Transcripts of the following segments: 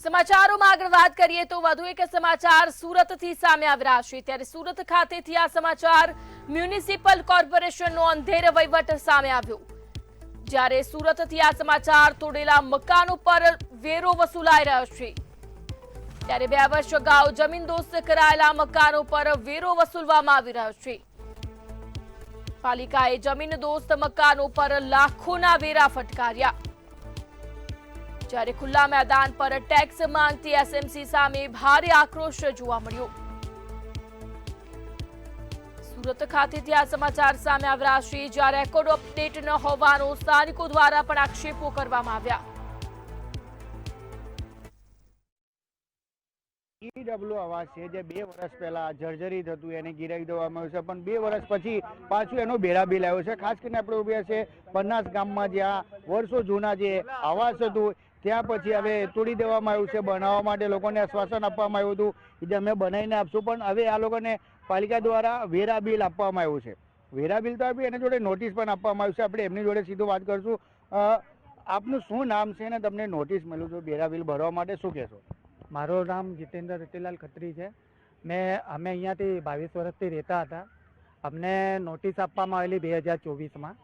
સમાચારોમાં આગળ વાત કરીએ તો વધુ એક સમાચાર સુરતથી સામે આવી રહ્યા છે। ત્યારે સુરત ખાતેથી આ સમાચાર મ્યુનિસિપલ કોર્પોરેશનનો અંધેર વહીવટ સામે આવ્યો। જ્યારે સુરતથી આ સમાચાર તોડેલા મકાનો પર વેરો વસૂલાઈ રહ્યો છે। ત્યારે 2 વર્ષ અગાઉ જમીનદોસ્ત કરાયેલા મકાનો પર વેરો વસૂલવામાં આવી રહ્યો છે। પાલિકાએ જમીનદોસ્ત મકાનો પર લાખોના વેરા ફટકાર્યા। જ્યારે ખુલ્લા મેદાન પર ટેક્સ માંગતી એસએમસી સામે ભારે આક્રોશ જોવા મળ્યો। સુરત ખાતેથી આ સમાચાર સામે આવી રહ્યા છે। જ્યારે રેકોર્ડ અપડેટ ન હોવાનો સ્થાનિકો દ્વારા પણ આક્ષેપો કરવામાં આવ્યા। ઈડબ્લ્યુ આવાસ છે જે 2 વર્ષ પહેલા જર્જરિત હતું એને ગિરાવી દેવામાં આવ્યું છે, પણ 2 વર્ષ પછી પાછું એનો બેરા બિલ આવ્યો છે। ખાસ કરીને આપણે ઉભ્યા છે બનાસ ગામમાં, જ્યાં વર્ષો જૂના જે આવાસ હતું ત્યાં પછી હવે તોડી દેવામાં આવ્યું છે। બનાવવા માટે લોકોને આશ્વાસન આપવામાં આવ્યું હતું કે અમે બનાવીને આપશું, પણ હવે આ લોકોને પાલિકા દ્વારા વેરા બિલ આપવામાં આવ્યું છે। વેરા બિલ તો આપી એની જોડે નોટિસ પણ આપવામાં આવ્યું છે। આપણે એમની જોડે સીધું વાત કરશું। આપનું શું નામ છે ને તમને નોટિસ મળ્યું છે વેરા બિલ ભરવા માટે, શું કહેશો? મારું નામ જીતેન્દ્ર રતિલાલ ખત્રી છે। અમે અહીંયાથી 22 વર્ષથી રહેતા હતા। અમને નોટિસ આપવામાં આવેલી 2024માં।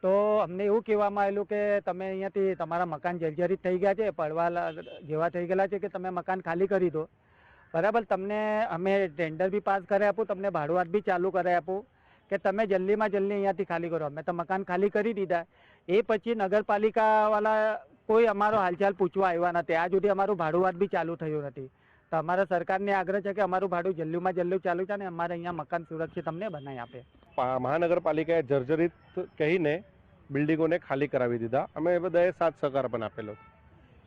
તો અમને એવું કહેવામાં આવેલું કે તમે અહીંયાથી તમારા મકાન જર્જરિત થઈ ગયા છે, પડવા જેવા થઈ ગયેલા છે કે તમે મકાન ખાલી કરી દો, બરાબર। તમને અમે ટેન્ડર બી પાસ કરી આપું, તમને ભાડુઆત બી ચાલુ કરી આપું કે તમે જલ્દીમાં જલ્દી અહીંયાથી ખાલી કરો। અમે તો મકાન ખાલી કરી દીધા। એ પછી નગરપાલિકાવાળા કોઈ અમારો હાલચાલ પૂછવા આવ્યા નથી। આ સુધી અમારું ભાડુઆત બી ચાલુ થયું નથી। તો અમારા સરકારને આગ્રહ છે કે અમારું ભાડું જલ્દીમાં જલ્દી ચાલુ છે ને અમારે અહીંયા મકાન સુરક્ષિત અમને બનાવી આપે। મહાનગરપાલિકાએ જર્જરિત કહીને બિલ્ડિંગોને ખાલી કરાવી દીધા। અમે બધાએ સાથ સહકાર પણ આપેલો।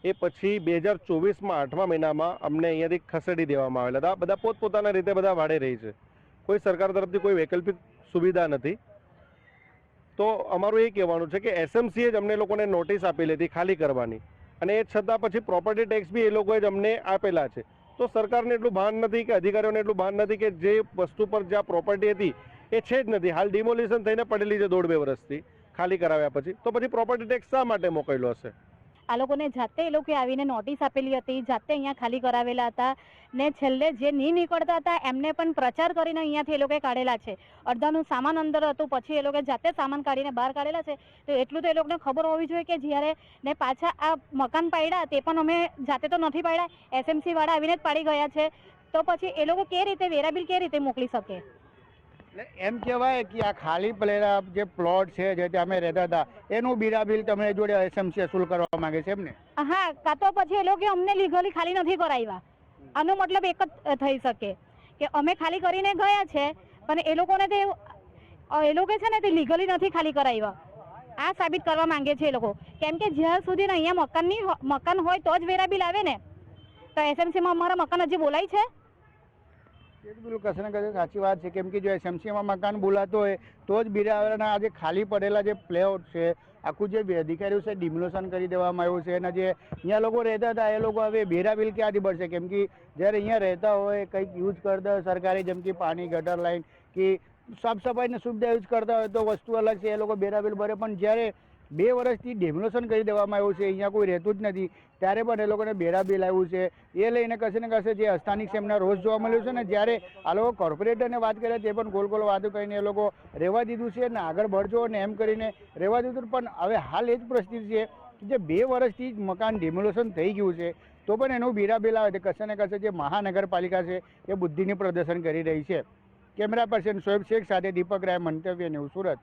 એ પછી 2024માં 8મા મહિનામાં અમને અહીંયાથી ખસેડી દેવામાં આવેલા હતા। બધા પોતપોતાના રીતે બધા ભાડે રહી છે, કોઈ સરકાર તરફથી કોઈ વૈકલ્પિક સુવિધા નથી। તો અમારું એ કહેવાનું છે કે એસએમસીએ જ અમને લોકોને નોટિસ આપેલી હતી ખાલી કરવાની, અને એ છતાં પછી પ્રોપર્ટી ટેક્સ બી એ લોકોએ જ અમને આપેલા છે। તો સરકારને એટલું ભાન નથી કે અધિકારીઓને એટલું ભાન નથી કે જે વસ્તુ પર જ્યાં પ્રોપર્ટી હતી એ છે જ નથી, હાલ ડિમોલિશન થઈને પડેલી છે 1.5-2 વર્ષથી ખાલી કરાવ્યા પછી। તો પછી પ્રોપર્ટી ટેક્સ શા માટે મોકલ્યો હશે? આ લોકોને જાતે એ લોકો આવીને નોટિસ આપેલી હતી, જાતે અહીંયા ખાલી કરાવેલા હતા ને છેલ્લે જે નહીં નીકળતા હતા એમને પણ પ્રચાર કરીને અહીંયાથી એ લોકોએ કાઢેલા છે। અડધાનું સામાન અંદર હતું, પછી એ લોકોએ જાતે સામાન કાઢીને બહાર કાઢેલા છે। તો એટલું તો એ લોકોને ખબર હોવી જોઈએ કે જ્યારે ને પાછા આ મકાન પાડ્યા તે પણ અમે જાતે તો નથી પાડ્યા, એસએમસી વાળા આવીને જ પાડી ગયા છે। તો પછી એ લોકો કે રીતે વેરા બિલ કે રીતે મોકલી શકે? એમ કહેવાય કે આ ખાલી પડેલા જે પ્લોટ છે જે ત્યાં અમે રહેતા હતા એનું વેરા બિલ તમે જોડે એસએમસી વસૂલ કરવા માંગે છે એમને? હા, કાં તો પછી એ લોકો અમને લીગલી ખાલી નથી કરાવ્યા। આનો મતલબ એક જ થઈ શકે કે અમે ખાલી કરીને ગયા છે પણ એ લોકોને તે એ લોકો છે ને તે લીગલી નથી ખાલી કરાવ્યા। આ સાબિત કરવા માંગે છે એ લોકો, કેમ કે જ્યાં સુધી અહીંયા મકાન હોય તો જ વેરા બિલ આવે ને। તો એસએમસીમાં અમારા મકાન હજી બોલાય છે? બિલકુલ કશે ને કશે સાચી વાત છે, કેમ કે જો એસએમસીમાં મકાન બોલાતો હોય તો જ બિરાવાના આજે ખાલી પડેલા જે પ્લેઆઉટ છે આખું જે અધિકારીઓ છે ડિમોલિશન કરી દેવામાં આવ્યું છે। અને જે અહીંયા લોકો રહેતા હતા એ લોકો હવે વેરા બિલ ક્યાંથી ભરશે? કેમ કે જ્યારે અહીંયા રહેતા હોય કંઈક યુઝ કરતા હોય સરકારી, જેમ કે પાણી, ગટર લાઈન કે સાફ સફાઈની સુવિધા યુઝ કરતા હોય તો વસ્તુ અલગ છે, એ લોકો વેરા બિલ ભરે। પણ જ્યારે 2 વર્ષથી ડેમોલિશન કરી દેવામાં આવ્યું છે, અહીંયા કોઈ રહેતું જ નથી, ત્યારે પણ એ લોકોને વેરા બિલ આવ્યું છે। એ લઈને કશે ને કશે જે સ્થાનિક છે એમના રોષ જોવા મળ્યું છે ને જ્યારે આ લોકો કોર્પોરેટરને વાત કરે તે પણ ગોલ ગોલ વાતો કરીને એ લોકો રહેવા દીધું છે ને આગળ ભરજો ને એમ કરીને રહેવા દીધું। પણ હવે હાલ એ જ પરિસ્થિતિ છે કે જે 2 વર્ષથી જ મકાન ડેમોલિશન થઈ ગયું છે તો પણ એનું વેરા બિલ આવે તો કશે ને કશે જે મહાનગરપાલિકા છે એ બુદ્ધિનું પ્રદર્શન કરી રહી છે। કેમેરા પર્સન શોએબ શેખ સાથે દીપક રાય, મંતવ્ય ન્યૂઝ, સુરત।